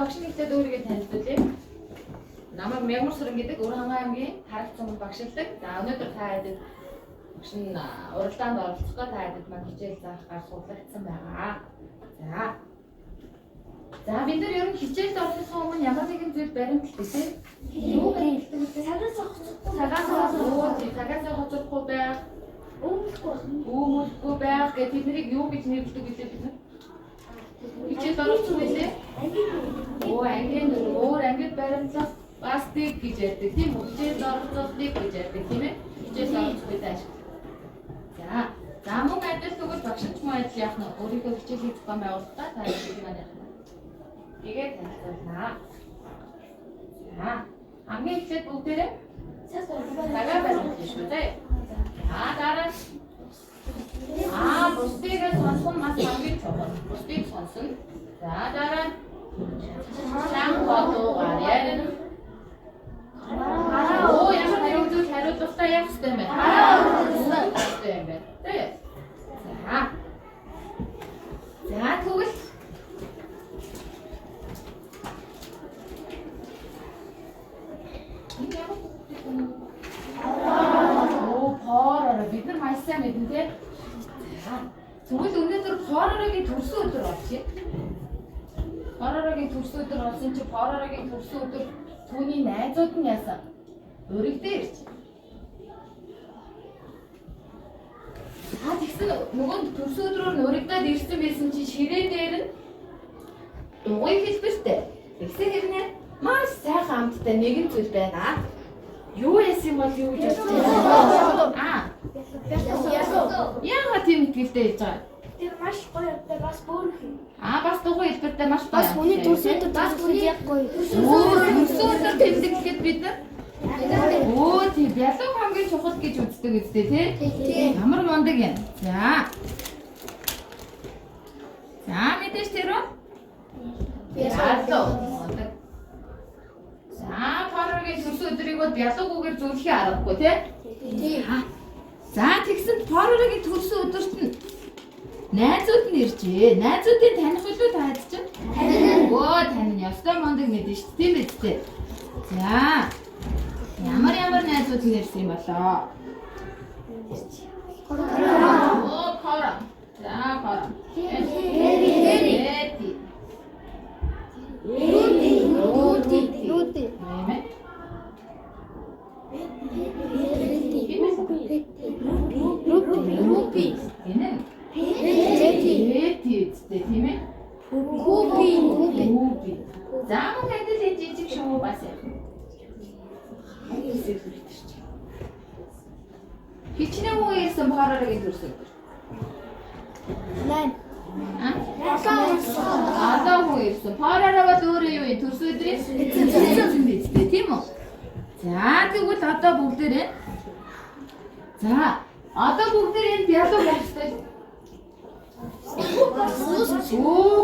багш нэгтэй өөрийгөө танилцуулъя. Намайг Мягмар Сүрэн гэдэг Өрхангай аймгийн Харах цомог багшилдаг. За өнөөдөр та хэдэд багш нь уралдаанд оролцохгүй та хэдэд маань хичээл заах гар судлагдсан байгаа. За бид нар ер нь хичээлд орохын өмнө ямар нэгэн зүйл баримталдаг тийм. Юу баримталдаг вэ? Цагаас хоцрохгүй байх. Өмөлгүй байх гэх тэднийг юу гэж нэрлэдэг вэ бид нар? Хичээлд оролцох байлээ. Ангийн өөр ангид баримтлах бас тийг гэж ярьдаг тийм үү? Хичээлд оролцох тийг гэж ярьдаг тийм ээ? Хичээлд оролцох үед ашигласан. За мөн адил тэгвэл багшч мөн адил яах нь өөрийнхөө хичээлийн зохион байгуулалтаа та хэлдэг маань яах нь. Тэгээд танилцуулнаа. За хамгийн эхлээд бүгдээрээ цагаа баримтлах шүү дээ. Дараа бусдыг сонсон маш хамгийн чухал. Бусдыг сонсон. За дараа сайн бодоогаар ярина. Ямар нэгэн зүйл хариултаа яах ёстой юм бэ? Ёстой юм байна. Тэ. За тэгвэл бид нар маш сайн мэднэ тий. Тэгвэл өнөөдөр Поророгийн төрсөн өдөр болчих. Поророгийн төрсөн өдөр болсон чи Поророгийн төрсөн өдөр түүний найзууд нь яасан? Өргөдөө ирж. Тэгсэн нөгөө төрсөн өдрөөр нь өргөдөөд ирсэн байсан чи ширээ дээр нь дугуй хэлбэртэй. Тэгсэн хэрнээ маш сайхан амттай нэгэн зүйл байна. Юу яасан бол юу гэж бодсон? Яагаад тийм итгэлтэй хийж байгаа? Тэр маш гоё өдөр бас бүр хин. Бас дугуй хэлбэртэй маш гоё. Бас хүний төрсөн өдөр бас бүр яг гоё. Төрсөн өдөр тэмдэглэхэд бид нар тийм бялуу хамгийн чухал гэж үздэг үстэй тий? Ямар мундаг юм. За мэдээж тэр үү? Бялуу мундаг. За Поророгийн төрсөн өдрийг бол бялуугүйгээр зөвлөхийн аргагүй тий? За тэгсэн Поророгийн төрсөн өдөрт нь найзууд нь иржээ. Найзуудын таних үлээ та хэд чинь? Тань ёстой мундаг мэдэн шүү дээ тийм биз дээ. За ямар найзууд нь ирсэн юм болоо? Кора. За кора. Рути. Рупи. Тийм ээ. Хупи. За мөн адил жижиг шүү бас яах вэ? Хичнээн хүн ирсэн Поророгийн төрсөн өдөр. 8 хүн ирсэн. Поророо бол өөрөө юу юм? Төрсөн өдрийн эзэн биз дээ, тийм үү? За тэгвэл одоо бүгдээрээ энэ бялуу байх ёстой.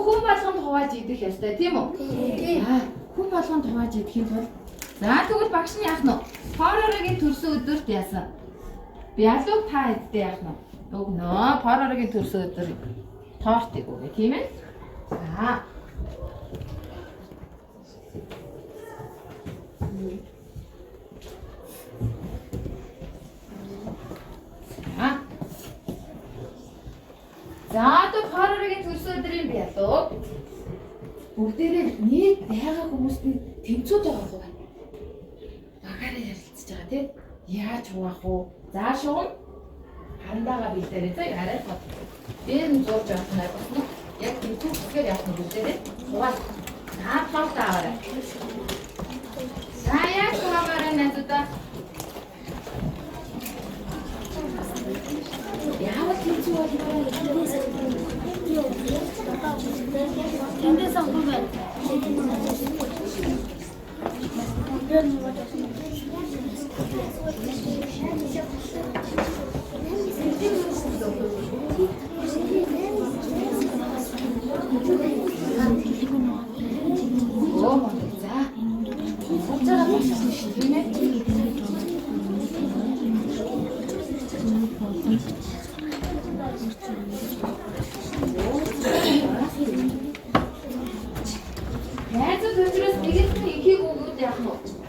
Хүн болгонд хувааж идэх ёстой, тийм үү? Хүн болгонд хувааж идэхийн тулд тэгвэл багш нь яах нь вэ? Поророгийн төрсөн өдөрт яасан? Бялуу та эддээ яах нь вэ? Өгнөө. Поророгийн төрсөн өдөр тортыг өгье, тийм ээ? Одоо Поророгийн төрсөн өдрийн бялуу бүгдээрээ нийт байгаа хүмүүст нь тэмцүүд байгаа хөө. Багаараа ярилцж байгаа тийм. Яаж хуваах вэ? За шугам хандаага бэлдээрээ за арай бод. Дээр нь зурж авах нь байна. Яг тэмцүү гэхээр яах нь бүгдээрээ хуваах. Тоолт аваарай. За яаж хуваамаарай найзуудаа? Яавал тэмцүү болмоо? Тэндээс авах юм байна.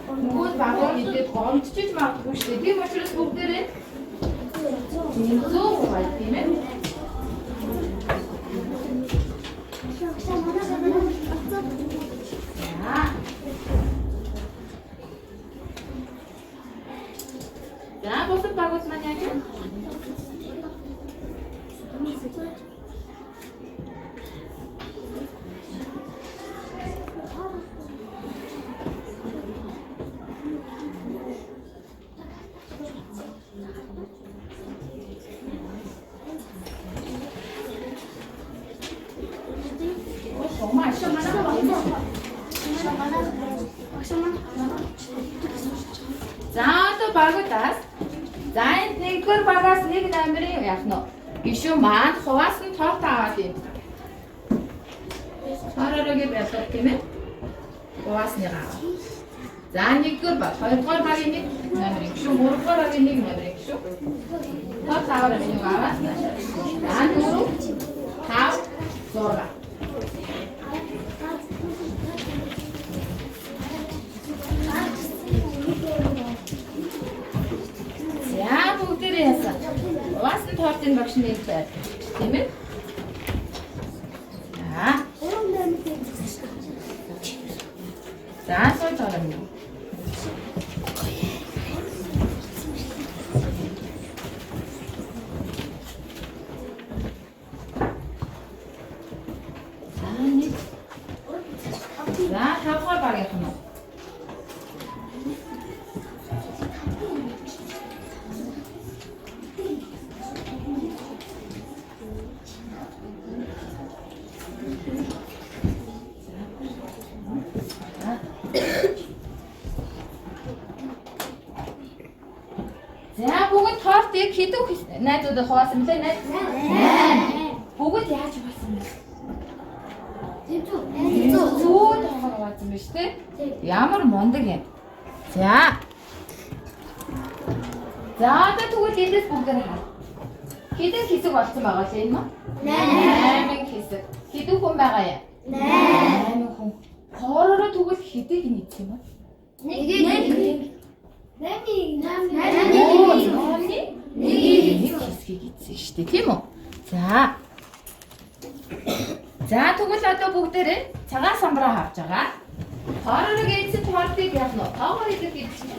Бүгд багаар идээд гомдчихж магадгүй шүү дээ. Тийм учраас бүгдээрээ тэнцүү хувай тийм ээ. За босод багууд маань яаж вэ? 정말 За одоо багуудаас за энэ нэгдүгээр багаас нэг номерын яах нь гişүү маань хуваас нь тоот аваад юм. Хараагийн байдлаар тийм ээ. Хуваас нэг аваа. За нэгдүгээр баг, хоёрдугаар багийн нэг номерын гişүү, гуравдугаар багийн нэг номерын гişүү. Тоот аваад нэг аваад. За 4 5 6. За бүгдээрээ яасан. Хуваас нь тоотын багш нэг байр. Тийм ээ? За сой тоорно. За тавхаар баг яах нь. За бүгд тоортыг хэдүү найзууд хуваасан мөлий найз? 8. Бүгд яаж хуваасан бэ? Зүү тоогоор хуваасан биз дээ? Ямар мундаг юм. За. За одоо тэгвэл эндээс бүгдээр хаа. Хэдэн хэсэг болсон байгаа л энэ маа? 8 хэсэг. Хэдэн хүн байгаа юм? 8 хүн. Хоороо тэгвэл хэдийг нийцэх юм бэ? Нэг хэсгийг ийдсэн шүү дээ, тийм үү? За. За тэгвэл одоо бүгдээрээ цагаан самбараа харж байгаа. Хоороо ийдсэн тоортыг яах нь вэ? Тоогоор идэх ийдсэн.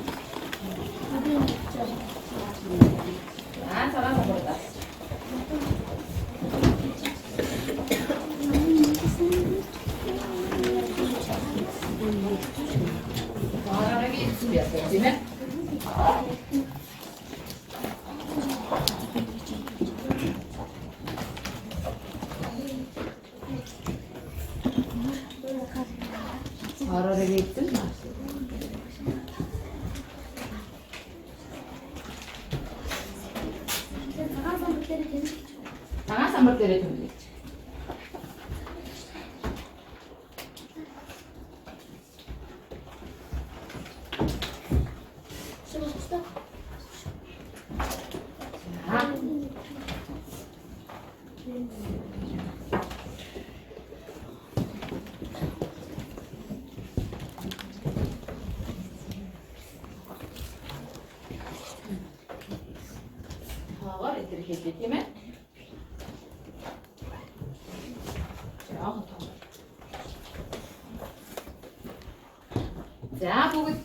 За цагаан самбараа. Хоороо ийдсэн яах вэ, тийм ээ? Хоороо ийдсэн. Цагаан самбар дээр төвлөж. Хоогоор идэр хийлээ тийм ээ. За бүгд.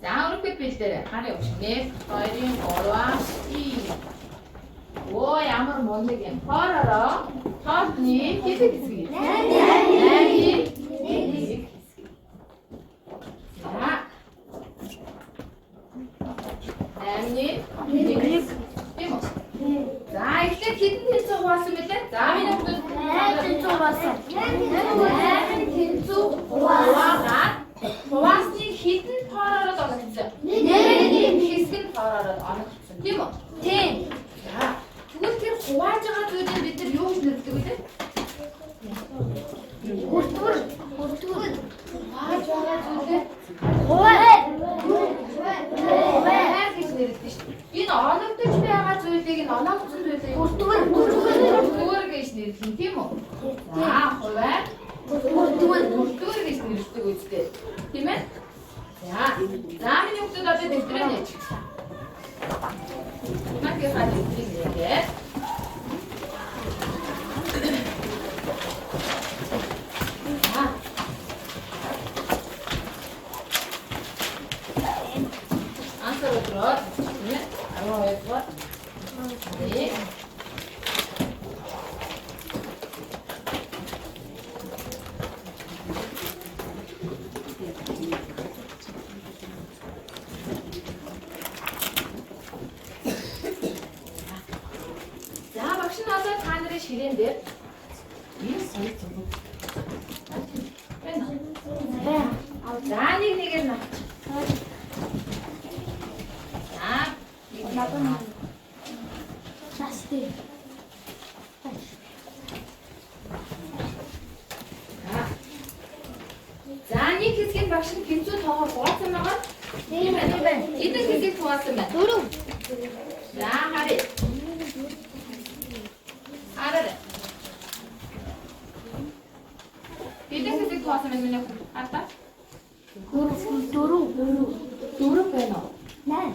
За өргөд бэлдээрэй. Хараа явууш. 1 2 3 4. Оо ямар мундаг юм. Хоороо тоотны хэсэг хэсэг. 8. За. 8. Тийм үү? За эхлээд хэдэн тэнцүү хуваасан бэлээ? За миний хүмүүс 8 тэнцүү хуваасан. 8 тэнцүү хуваагаад хуваасны хэдэн тоороор оногдсон? Нэг хэсэг нь тоороор оногдсон. Тийм үү? Тийм. За тэгвэл тэр хувааж байгаа зүйлийг бид нар юу гэж нэрлэдэг вэ? Хүртвэр. Хувааж байгаа зүйлээ хуваа гэж нэрлэдэг шүү дээ. Энэ оногдож байгаа зүйлийг энэ оногдсон зүйлийг хүртвэр гэж нэрлэдэг тийм үү? За хуваа хүртвэр гэж нэрлэдэг үстэй. 있대. 그러면 자, 라면 육수도 어때 됐더니 이만큼 가지고 있는 게. 자, 안 썰어 들어. 그러면 바로 해서 네. 자, 박수 나서 하늘의 시린데. 있어, 있어. 빼놔. 자, 니게나. 자, 나도 다시 자니 kiskin bakşın kimse daha kovatsana var. Değil mi? İdin kiskin kovatsana. 도루 Ya hadi. Hadi. İdin kiskin kovatsana ne hatta? 도루 Doğru peno. 네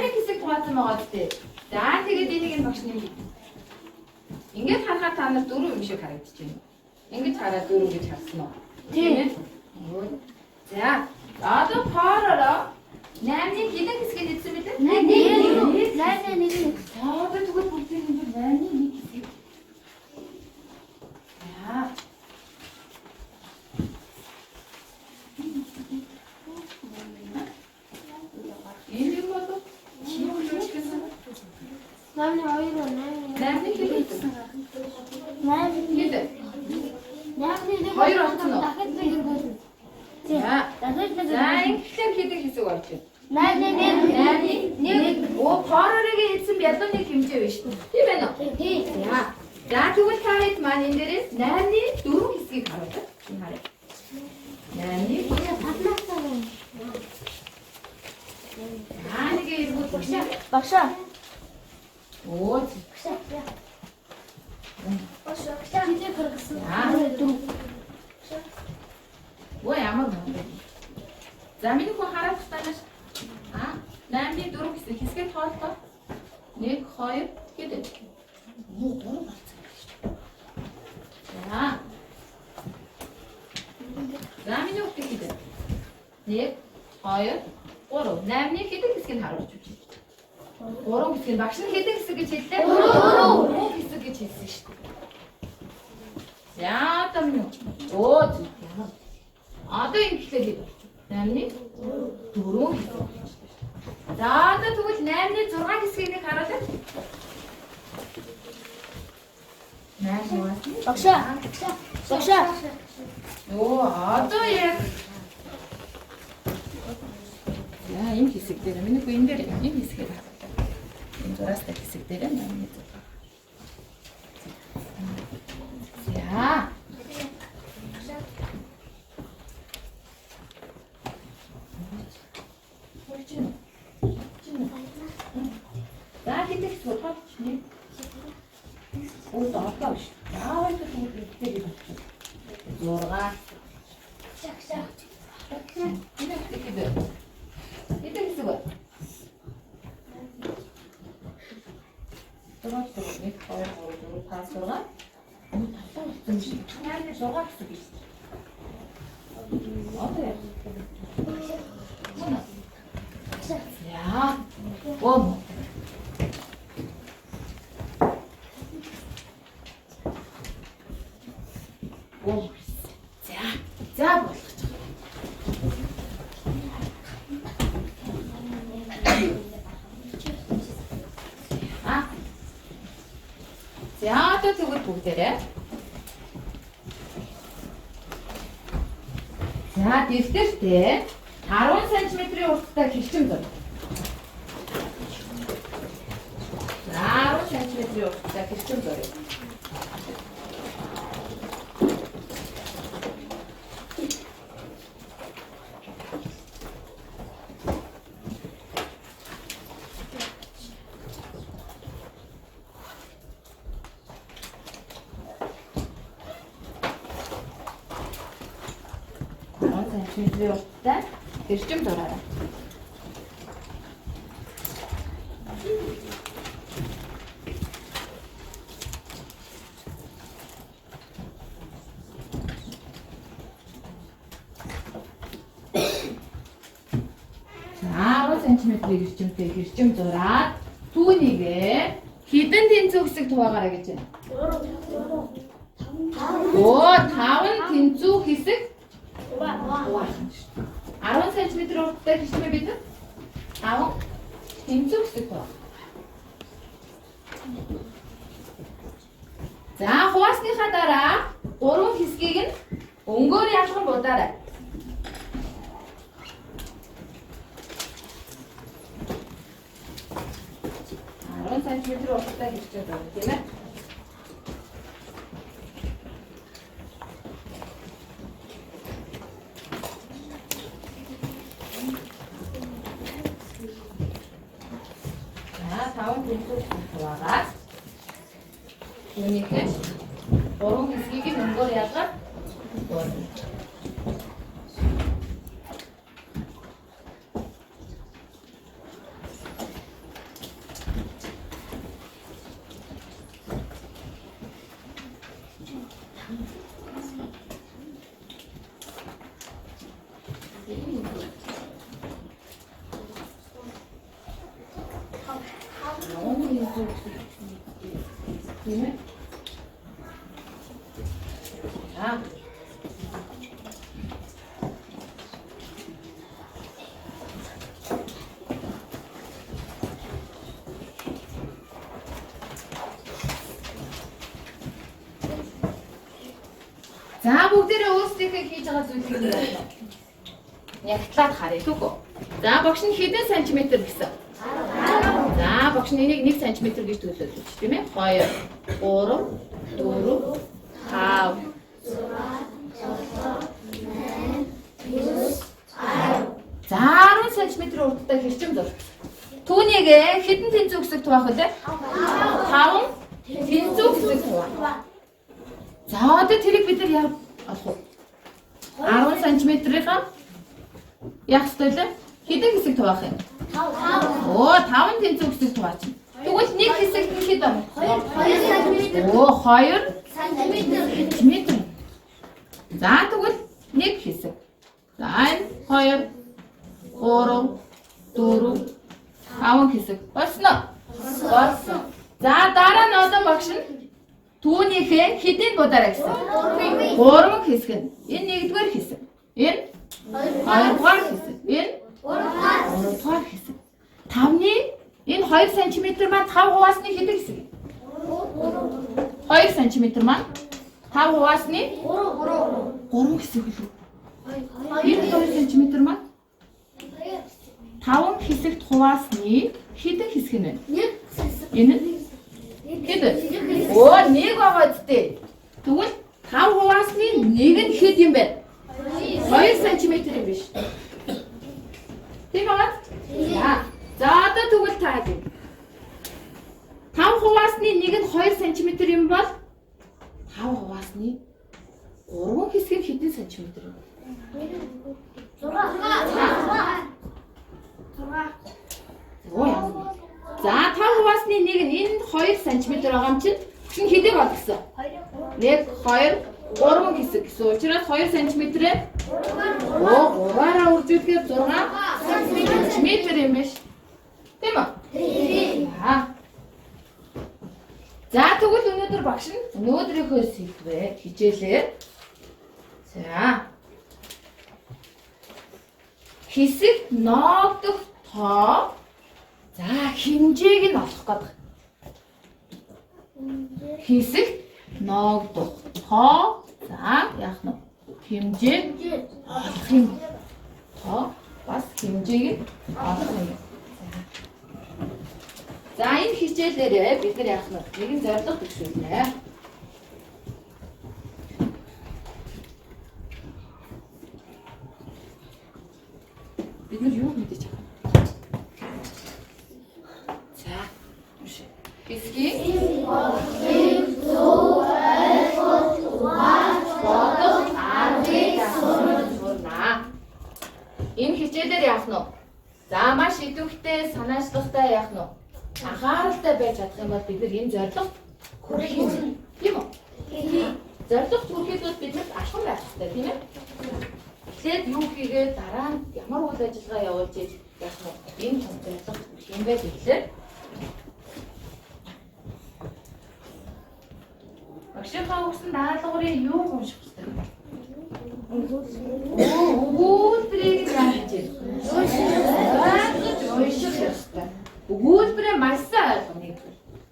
Ne kiskin kovatsana vardı. Daha tige dinin bakşın. İnge tanha tanha doğru bir şey karakterci. İnge çara doğru bir çarsın o. 네 자, 나도 팔아라. 나는 기대 키스게 됐습니다. 네 저도 두고 볼때는 나는 이 키스. 야. 이리 와도 기억을 시켰어. 나는 어이로 나는 기대 키스. 나는 기대. 나는 어이로 왔구나. 나는 자, 나는 나는 기대 키스가 있지. 나는 나는 o paraları etsin bir adam ne kimse işte. Değil mi no? Ya. Zaten bu taret manindiriz. Nerede? Doğru kiski kaldı. Nerede? Yani ki bu bakışa. 박사 O. 박사 이제 그렇겠어 야. 뭐야 아마 뭐. Zamini ko harap tutanış. Ha? Nerede? Doğru kiski kaldı. Ne hayır? Gidin. 자, 라면이 어떻게 기대? 네, hayır, doğru. Nemli 기대 kiskin haru çuçi. Doğru kiskin. Bak şimdi 기대 kiskin çetti. Doğru kiskin çetti işte. Ya tamam. O çetti. Adı inkişte gider. Nemli doğru kiskin. Zaten tuğut nemli zorga kiskin karadı. Nemli var. 박사 오, 아또 예. 야, 임 기색들은 맨날 그 임들이 임 기색이다. 임 돌았을 때 기색들은 많이 또. 야. 나 근데 좋다. 오, 나 아까 야, 왜 이렇게 기색이 봤어? Zorga. Yine gibi. Yeterlisi var. Zorga tutup ne kadar olduğunu tasarlar. Onu tasarlar tutmuşum. Nerede zorga tutup işte. Hadi. Bana. Ya. Bom. Bom. 자, 뭐. 아, 자, 또 두고 보세요. 자, 됐을 때 10cm의 ortada geçtim. 10cm의 ortada geçtim. 10cm урттай эрчим зураарай. За 10cm эрчимтэй эрчим зураад түүнийгээ хідэн тэнцүү хэсэг хуваагаарай гэж байна. Оо 5 тэнцүү хэсэг хуваах юм шүү. 10 cm урттай хэсэг бид 5 тэнцүү хэсэг хуваах. За хуваасныхаа дараа 3 хэсгийг нь өнгөөр ялган будаарай. 10cm урттай хэсэг байна тийм ээ. За 5 тэнцүү хуваагаад үүнийхээ 3 хэсгийг нь өнгөөр ялгаад дуурна. Тийм ээ. За. За бүгдээрээ өөрсдийнхээ хийж байгаа зүйлийг нь ягтлаад харъя түүхөө. За багш нь хэдэн сантиметр гэсэн? За багш нь энийг 1 см гэж төлөвлөж тийм ээ. 2 3 4 5 За 10 см урттай хэрчим зур. Түүнийгээ хэдэн тэнцүү хэсэг хуваах вэ? 5 тэнцүү хэсэг хуваах. За одоо тэрийг бид нар яах вэ? 10 см-ийнхаа яах ёстой лээ? Хэдэн хэсэг хуваах юм? 5. Оо 5 тэнцүү хэсэг хуваach. Тэгвэл нэг хэсэг нь хэд байна? 2 см. Оо 2 см. За тэгвэл нэг хэсэг. За энэ 2 3 4 5 хэсэг. Болсноо? Болсон. За дараа нь одоо багш нь түүнийхээ хэдийн будаарай гэсэн? 3 хэсэг нь. Энэ нэгдүгээр хэсэг. Энэ 2-р хэсэг. Энэ 3-р хэсэг. 5-ны энэ 2 см маань 5 хуваасны хэдэн хэсэг? 2 см маань 5 хуваасны 3 хэсэг үлээ. Энэ 2 см маань 5 хэсэгт хуваасны хэдэн хэсэг нь вэ? Энэ хэд? Оо нэг байгаа зү. Тэгвэл 5 хуваасны нэг нь хэд юм бэ? 2 см юм биш. Тийм байна? За одоо тэгвэл та хэд? 5 хуваасны нэг нь 2 см юм бол 5 хуваасны 3 хэсэг нь хэдэн сантиметр юм? 6. За 5 хуваасны нэг нь энэ 2 см байгаа юм чинь чинь хэдийг бол гэсэн? 1 2 3 хэсэг гэсэн. Учираас 2 см-ээр оо 3-аараа үржүүлэхээр 6 см юм биш. Тийм үү? Тийм. За тэгвэл өнөөдөр багш нь өнөөдрийнхөө сэдвээ хичээлээр за хэсэгт ноогдох тоо за хэмжээг нь олох гэдэг. Хэсэгт ноогдох тоо за яах нь хэмжээ олох юм. Тоо бас хэмжээг нь олох юм. За энэ хичээлээрээ бид нар яах нь нэгэн зорилго төвшүүлнэ. Бид нар юу мэдэж байгаа? За хэсгийг бодох аргыг асуурна. хичээлээр яах нь вэ? За маш идэвхтэй санаачлалтай яах нь вэ? Анхааралтай байж чадах юм бол бид нар энэ зорилго хүрэх юм. Тийм үү? Зорилго хүрэхэд бол биднэрт алхам байх хэрэгтэй тийм ээ? Эхлээд юу хийгээд дараа нь ямар үйл ажиллагаа явуулж яах вэ? Энэ том зорилго хүрэх юм байл гэхлээр багшийнхаа өгсөн даалгаврыг юу унших вэ? Өгүүлбэрийг яаж хийж унших ёстой. Өгүүлбэрээ маш сайн ойлгоно.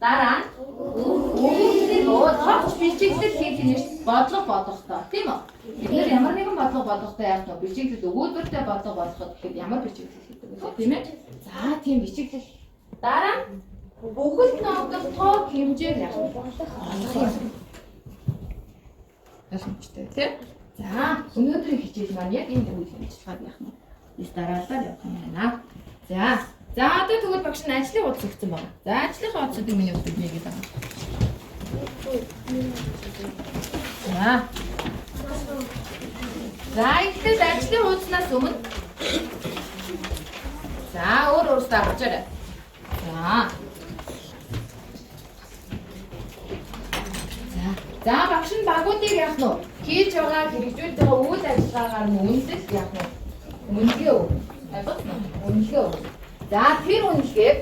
Дараа нь өгүүлбэрийг тооч бичигдэл хийх нь бодлого болгохдоо тийм үү? Бид нэр ямар нэгэн бодлого болгохдоо яах вэ? Бичигдэл өгүүлбэртэй бодлого болгоход гэхэд ямар бичигдэл хийдэг вэ? Тийм ээ? За тийм бичигдэл. Дараа нь бүхэл ноогдох тоо хэмжээг яах вэ? Ойлгомжтой тийм. За өнөөдрийн хичээл маань яг энэ үйл ажиллагааг яах нь вэ? Дараалал явах юм байна. За одоо тэгвэл багш нь ажлын хуудас өгсөн байна. За ажлынхаа хуудсыг миний өгдөг нэгээд байгаа. За ихтэй ажлын хуудаснаас өмнө за өөрөөсөө авчаарай. За багш нь багуудыг яах нь вэ? Хийж байгаа хэрэгжүүлж байгаа үйл ажиллагаагаар нь үнэлж яах нь вэ? Үнэлгээ өг. Үнэлгээ өг. За тэр үнэлгээг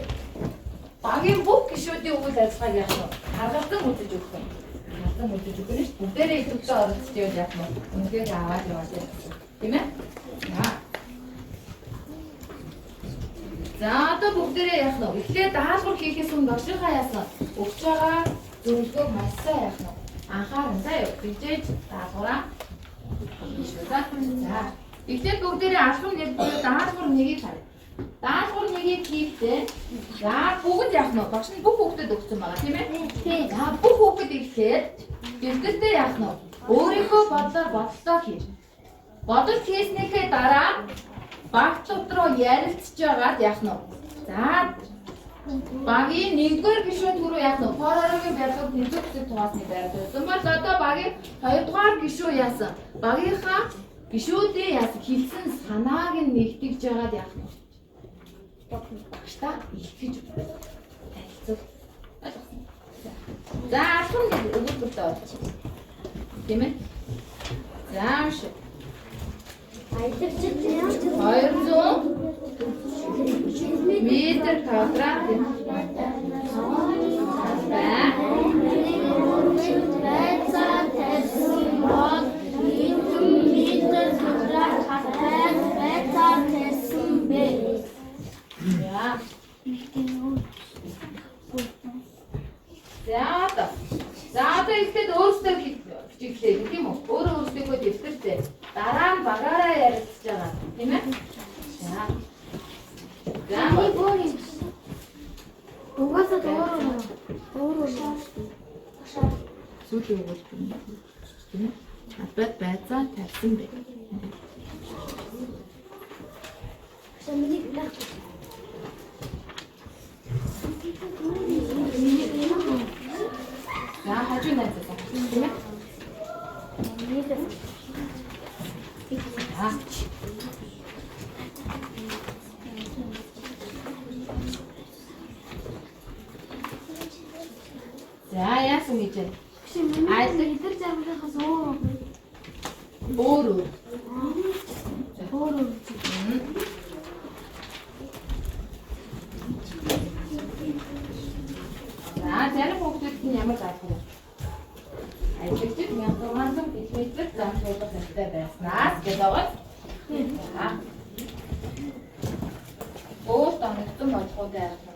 багийн бүх гишүүдийн үйл ажиллагааг яах нь вэ? Харгалзан үзэж өгөх юм. Харгалзан үзэж өгөх нь бүгдээрээ идэвхтэй оролцож яах нь вэ? Үнэлгээг аваад яваад яах вэ? Тийм ээ? За одоо бүгдээрээ яах нь вэ? Эхлээд даалгавар хийхээс өмнө багшийнхаа яасан өгч байгаа зөвлөгөөг маш сайн яах нь вэ? Анхааран заяа бичиж даалгавраа. За эхлээд бүгдээрээ алхам нэг даалгавар нэгийг харъя. Даалгавар нэгийг хийхдээ за бүгд яах нь вэ? Багш нь бүх хүүхдэд өгсөн байгаа тийм ээ? Тийм. За бүх хүүхэд ирэхэд бэлтгэлтэй яах нь вэ? Өөрийнхөө бодлоор бодлоо хий. Бодол хийснийхээ дараа багц руу ярилцж байгаад яах нь вэ? За багийн нэгдүгээр гишүүн түрүү яах нь вэ? Форумын барилгад нөлөөлсөн тугаасны байрлуулсан бол одоо багийн хоёрдугаар гишүү яасан? Багийнхаа гишүүдийн яасан хэлсэн санааг нь нэгтгэж байгаад яах нь вэ? Багштай илтгэж танилцуул. За алхам нэг өгүүлбэртэй болчих. Тийм ээ? За шүү. 200 метр квадрат За одоо ихтэй өөрсдөө хичээлээ гэх юм уу? Өөрөөсөө дэвтэртэй. Дараа нь багаараа ярилцж байгаа. Тийм ээ? За. Угаасаа өөрөө сүүлийн өгүүлбэр нь тийм ээ? Албад байцаа тавьсан бэ. Самник нах. За хажуу найзаа тийм ээ? За яасан гэж байна? Айдаг идэр замынхаас өөр. За зарим хүүхдүүд нь ямар даалгавар? Айдагчид 1600 км зам суулгах хэрэгтэй байснаас гэдэгт өөрт оногдсон болгоодын арга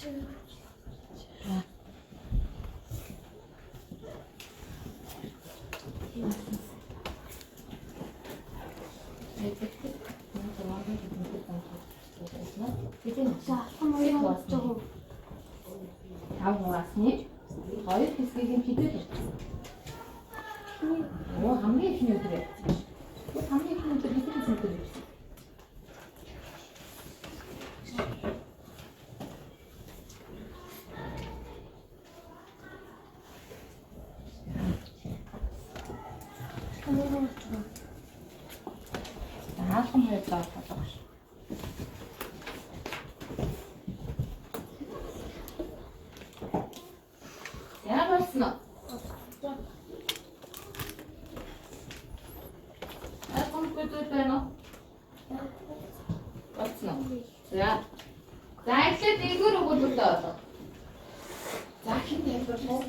За алхам хоёр болж байгаа. Тав хугаасны хоёр хэсгийг нь хідээд ирсэн. Оо хамгийн ихний өдөр явсан. Хамгийн ихний өдөр хэдэн өдөр явсан. Алхам хоёр даа болгоош. Яа болсон уу? Алхам көдөд байна уу? Болсон уу? За. За эхлээд дээгүүр өгүүлбэртэй болоо. За хин дээгүүр муу.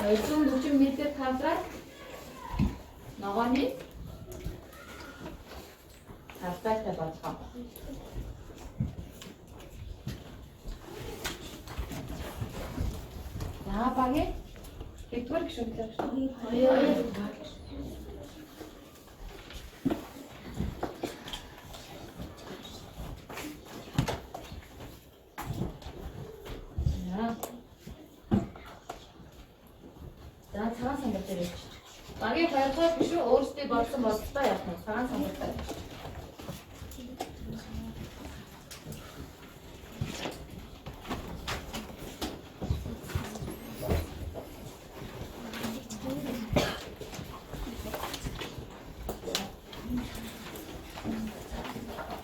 240 м квадрат ногооны талбайтай болгоо. За багийн нэгдүгээр гишүүнтэй хоёр. За цагаан самбар дээр явчих. Багийн хоёрдугаар гишүүн өөрсдөө болсон бололтой явах нь цагаан самбар дээр.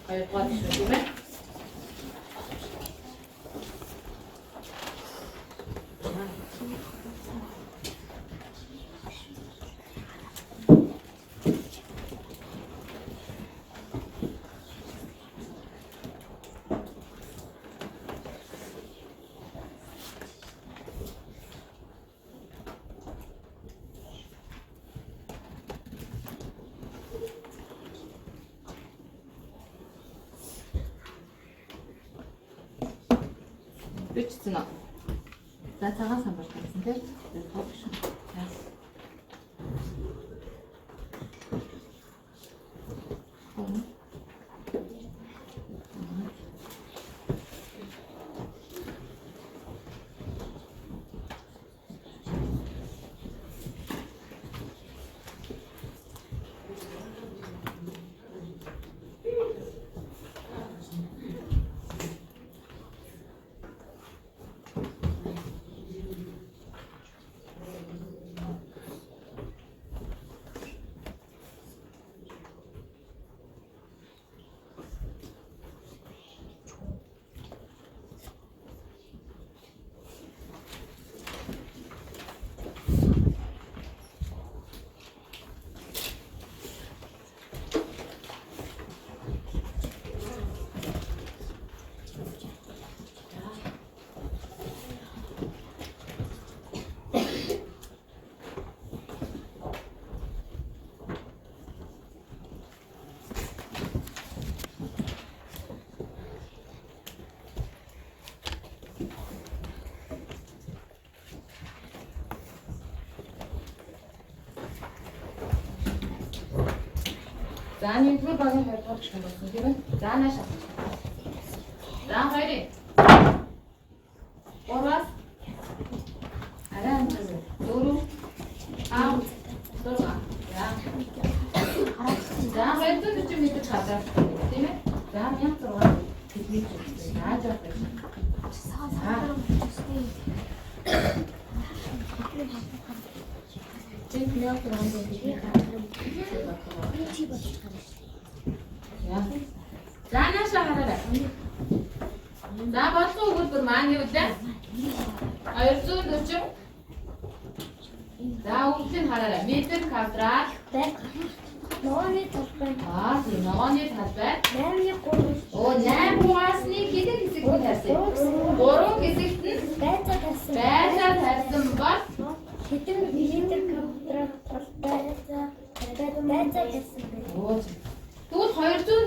Хоёрдугаар гишүүн тийм ээ. Бичсэн үү? За цагаан самбар тавьсан тийм. За. За нэгдүгээр багийн хоёрдугаар гишүүн болсон тийм ээ. За наашаа. За хоёрын. Гурваас арай амжилт. Дөрөв. Аав. Дөрөв. За 240 м квадрат тийм ээ. За 1600 хэдний зүйл. Нааж байна. Чин яа За наашаа хараарай. За болсон өгүүлбэр маань юу вэ? 240. За үгсийг хараарай. Метр квадрат. Ногооны талбай. Тийм ногооны талбай. 8-3. Оо 8-3-ны хэдэн хэсэг нь тавьсан? 3 хэсэгт нь Байцаа тавьсан. байшаа тавьсан бол Хэдэн метр квадрат талбай байцаа тавьсан бэ? Тэгвэл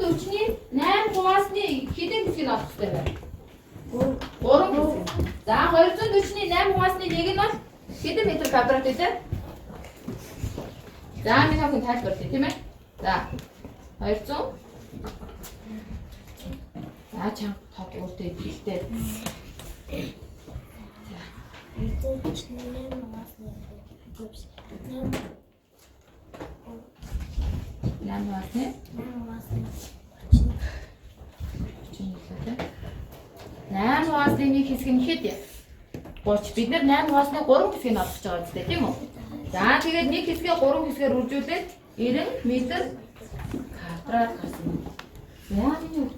40-ний 8 хуваасны хэдэн хэсгийг олох ёстой вэ? 3 хэсэг. За 240-ний 8 хуваасны 1 нь бол хэдэн метр квадрат вэ? За миний хүн тайлбарлая тийм ээ. За 200. За чанга тод өөртөө ихтэй. Найман хуваасны нэг хэсэг нь хэд вэ? 30. Бид нэр 8 хуваасны 3 хэсгийг олох гэж байгаа зү тийм үү? За тэгээд нэг хэсгээ 3 хэсгээр үржүүлээд 90 м квадрат гарсан. Яа энэ юу вэ?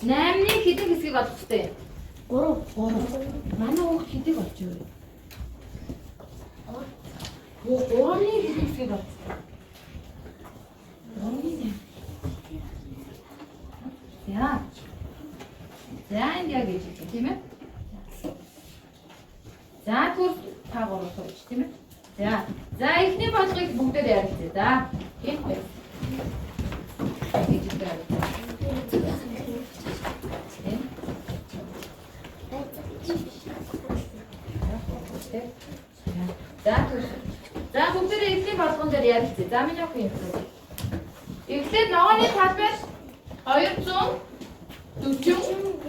8-ны хэдэн хэсгийг олох ёстой? 3. Манай хүүхд хэдийг олж вэ? 3-ны хэдэн хэсгийг олж. 3-ны. Яа. За энэ яг гэж хэлээ тийм ээ. За түр та гурав сууж тийм ээ. За эхний бодлогыг бүгдээр ярилцъя. За гэнт байна. За бүгдээр эхний бодлогон дээр ярилцъя. За миний охин юм. Эхлээд ногооны талбайд 240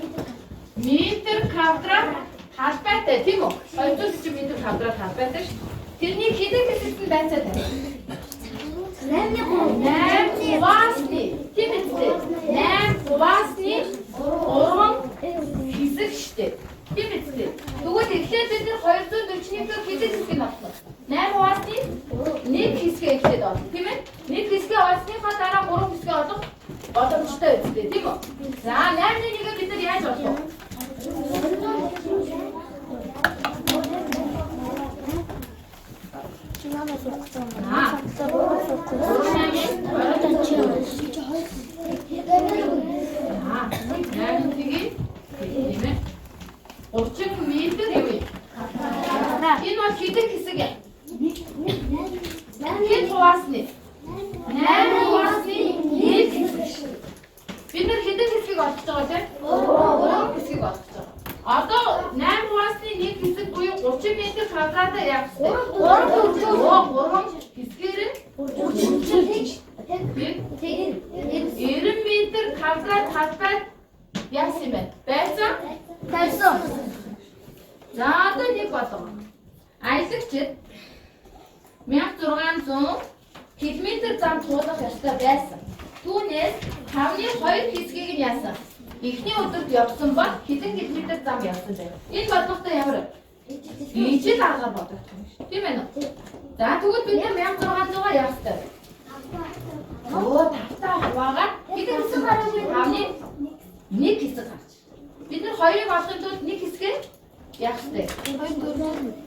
метр квадрат талбайтай тийм үү? 240 метр квадрат талбайтай шүү. Тэрний хэдэн хэсэгт нь байцаа тавь? 8 хуваасны тийм ээ. 8 хуваасны 3 хэсэг штэ. Тийм ээ. Тэгвэл эхлээд бид нэр 240-ийг хэдэн хэсгийг олно? 8 хуваасны 1 хэсгээ эхлээд олно тийм ээ. 1 хэсгээ олсныхаа дараа 3 хэсгээ олох боломжтой үстэй тийм үү? За 8-ны 1-ийг бид нар яаж олох вэ? Энэ бол хэдэн хэсэг юм? Хэд хуваасны? 8 хуваасны 1 хэсэг. Бид нар хэдэн хэсгийг олж байгаа вэ? 3 хэсгийг олж байгаа. Одоо 8 хуваасны 1 хэсэг буюу 30 м квадратаа яг 3 хэсгээр нь 90 м квадрат талбайд яасан юм бэ? Байсан? Тавьсан. За одоо нэг бодлого. Аялагчид 1600 км зам туулах ёстой байсан. Түүнээс 5-ны 2 хэсгийг нь яасан? Эхний өдөрт явсан бол хэдэн километр зам явсан бэ? Энэ бодлоготой ямар вэ? Ижил аргаар бодох юм шүү. Тийм ээ нөө. За тэгвэл бид 1600-аар явах ёстой. Тавтаа хуваагаад хэдэн хэсэг гарах вэ? 5-ны 1 хэсэг гарч. Бид нар 2-ыг олохын тулд 1 хэсгээ яах ёстой?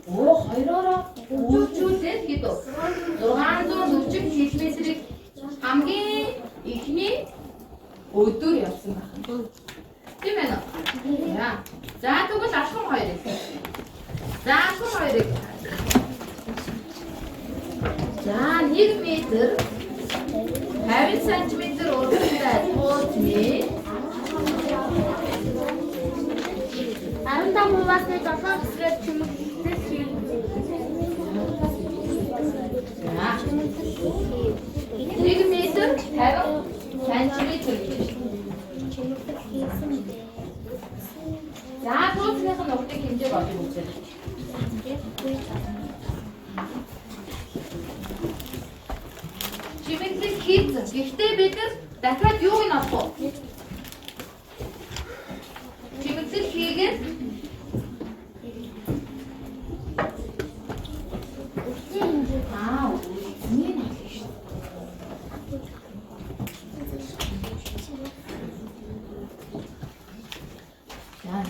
2-ороо үржүүлээд хэд вэ? 640 км-ийг хамгийн ихний өдөр явсан байна. Тийм ээ нөө. За тэгвэл алхам 2-ыг. За алхам 2-ыг. За 1 метр 50 см урттай туулмын 15 хуваасны 7 хэсгээр чимэгдэл хийв. 1 метр 50 см гэж. За туулмынх нь уртыг хэмжээг олж үзье. Чимэгдэл хийсэн. Гэхдээ бид нар дахиад юуг нь олох вэ? Чимэгдэл хийгээд үсний нь олох шүү. Яа.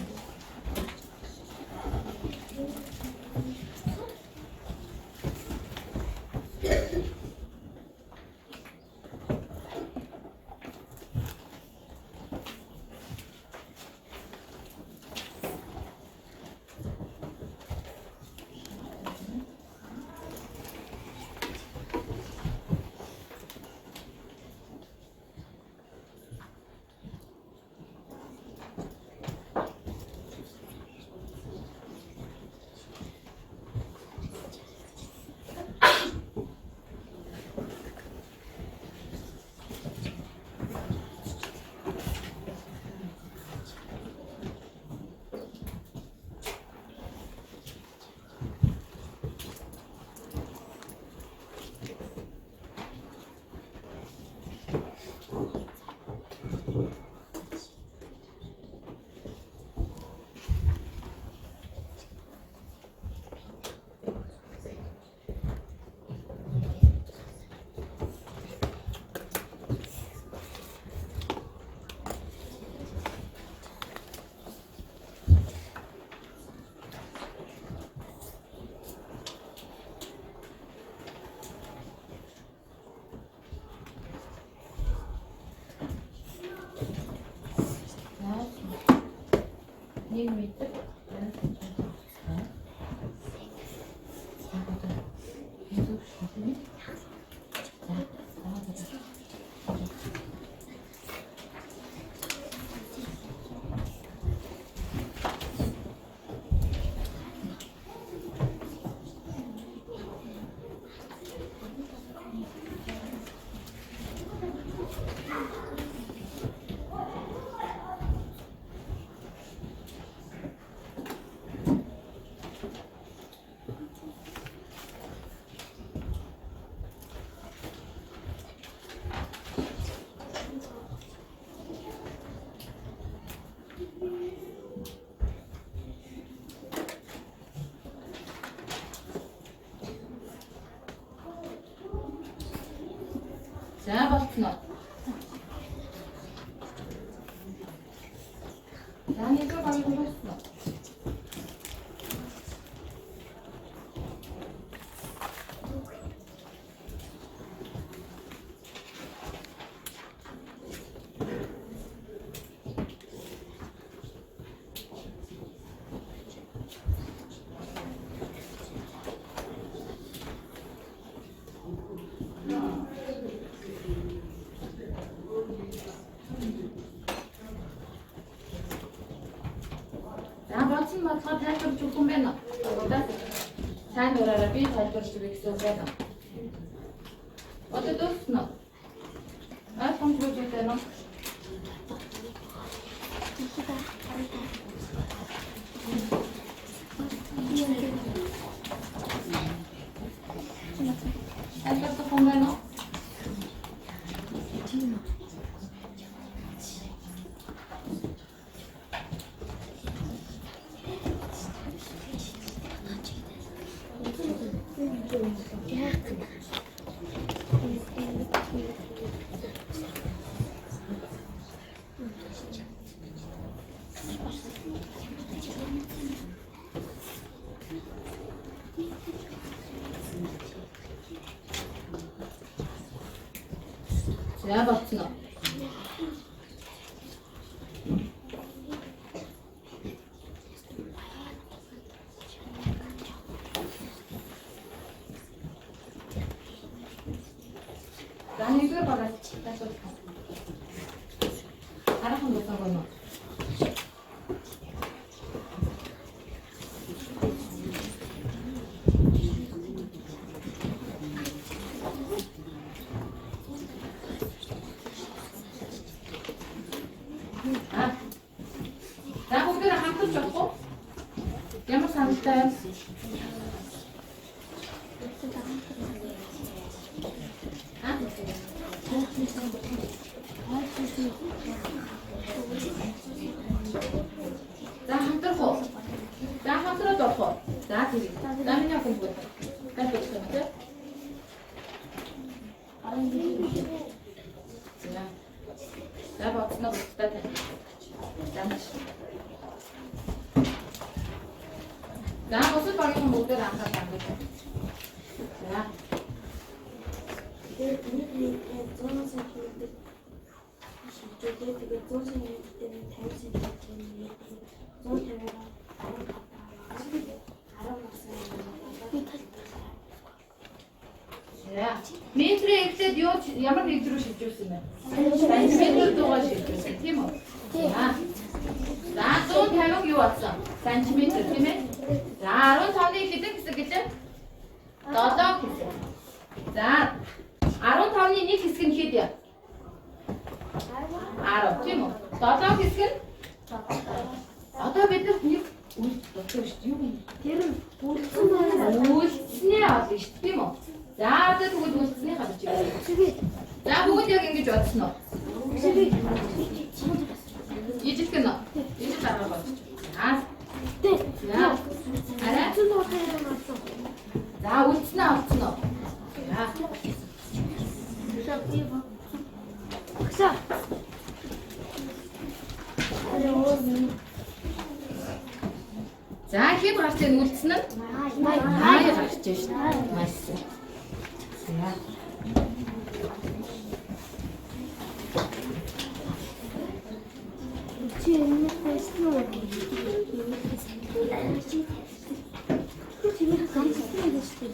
1 метр. 자, 버튼어. 자, 이거 가지고 버튼어. 자, 버튼 맞춰 탈거를 조금 빼놔. 잘 놀아라. 비 탈거를 좀 익숙 빼놔. 어때 또 쓰나? 아, 손 줄줄 빼놔. 탈거 조금 빼놔. 자, 버튼어. 난 이걸 봐라. 알아서 못 사고 너. 아, 나 고개를 한끗 줬고, ямар санагтай. За хамтрах уу? За хамтраад орох уу? За тийм. За миний охин бүгд. Хай болох юм тий? За. За боцно бүгдтэй тий. За маш. За босод багийн бүгдээр анхаарал хандуулъя. За. Тэгээд нэг 100 сая төгрөг тэгээд 100 сая дээр 50 сая төгрөг 150 За. Метрээ ихлээд юу ямар нэг рүү шилжүүлсэн бэ? Сантиметр дугаар шилжүүлсэн тийм үү? За. За 150 юу болсон? Сантиметр тийм ээ? За 15-ны хэдэн хэсэг гэлээ? 7 хэсэг. За 15-ны нэг хэсэг нь хэд яа? 10 тийм үү? 7 хэсэг нь? Одоо бид нэг үлдсэн шүү дээ. Юу юм? Тэр үлдсэн байна. Үлдснээ олно шүү дээ тийм үү? За одоо тэгвэл үлдсний хадаж ирээ. Sige. За бүгд яг ингэж бодсон уу? Sige. За хэд гарч ийн үлдсэн нь? Май гарч ийн шүү дээ. Майс. За. Чи энэ байсан уу? Чи нэг ганц юм шүү дээ.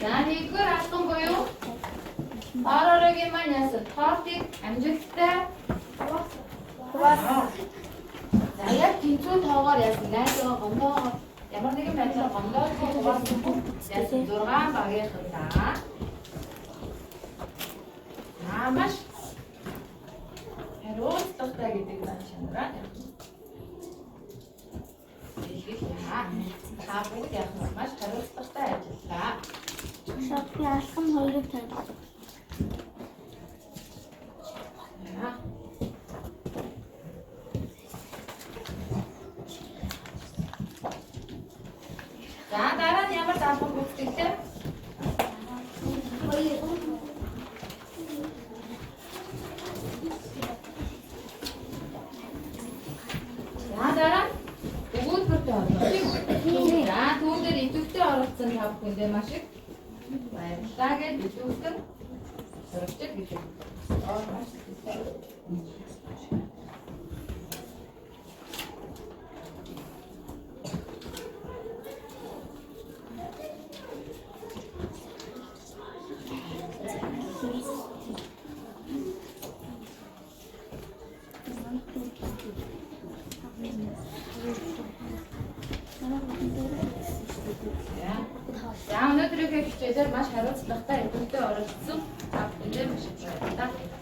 За нэгдүгээр алхам буюу ороогийн маань яасан тоотыг амжилттай хуваасан. За яг тэнцүү тоогоор яасан найзгаа гомдоогоор ямар нэгэн байдлаар гомдоод хуваасан бүх яасан 6 багийнхаа маш хариуцлагатай гэдэг маань чанараа хэлээ. Та бүгд яг маш хариуцлагатай ажиллаа. Шопи алхам 2-ыг тавьдаг. За дараа нь ямар алхам бүгдтэй те? За дараа өгүүлбэртэй орно тийм үү? За түүн дээр идэвхтэй оролцсон та бүхэндээ маш их баярлалаа гэж идэвхтэн сурагчид гэж. За өнөөдрийнхээ хичээлээр маш хариуцлагатай идэвхтэй оролцсон та бүхэндээ маш их баярлалаа.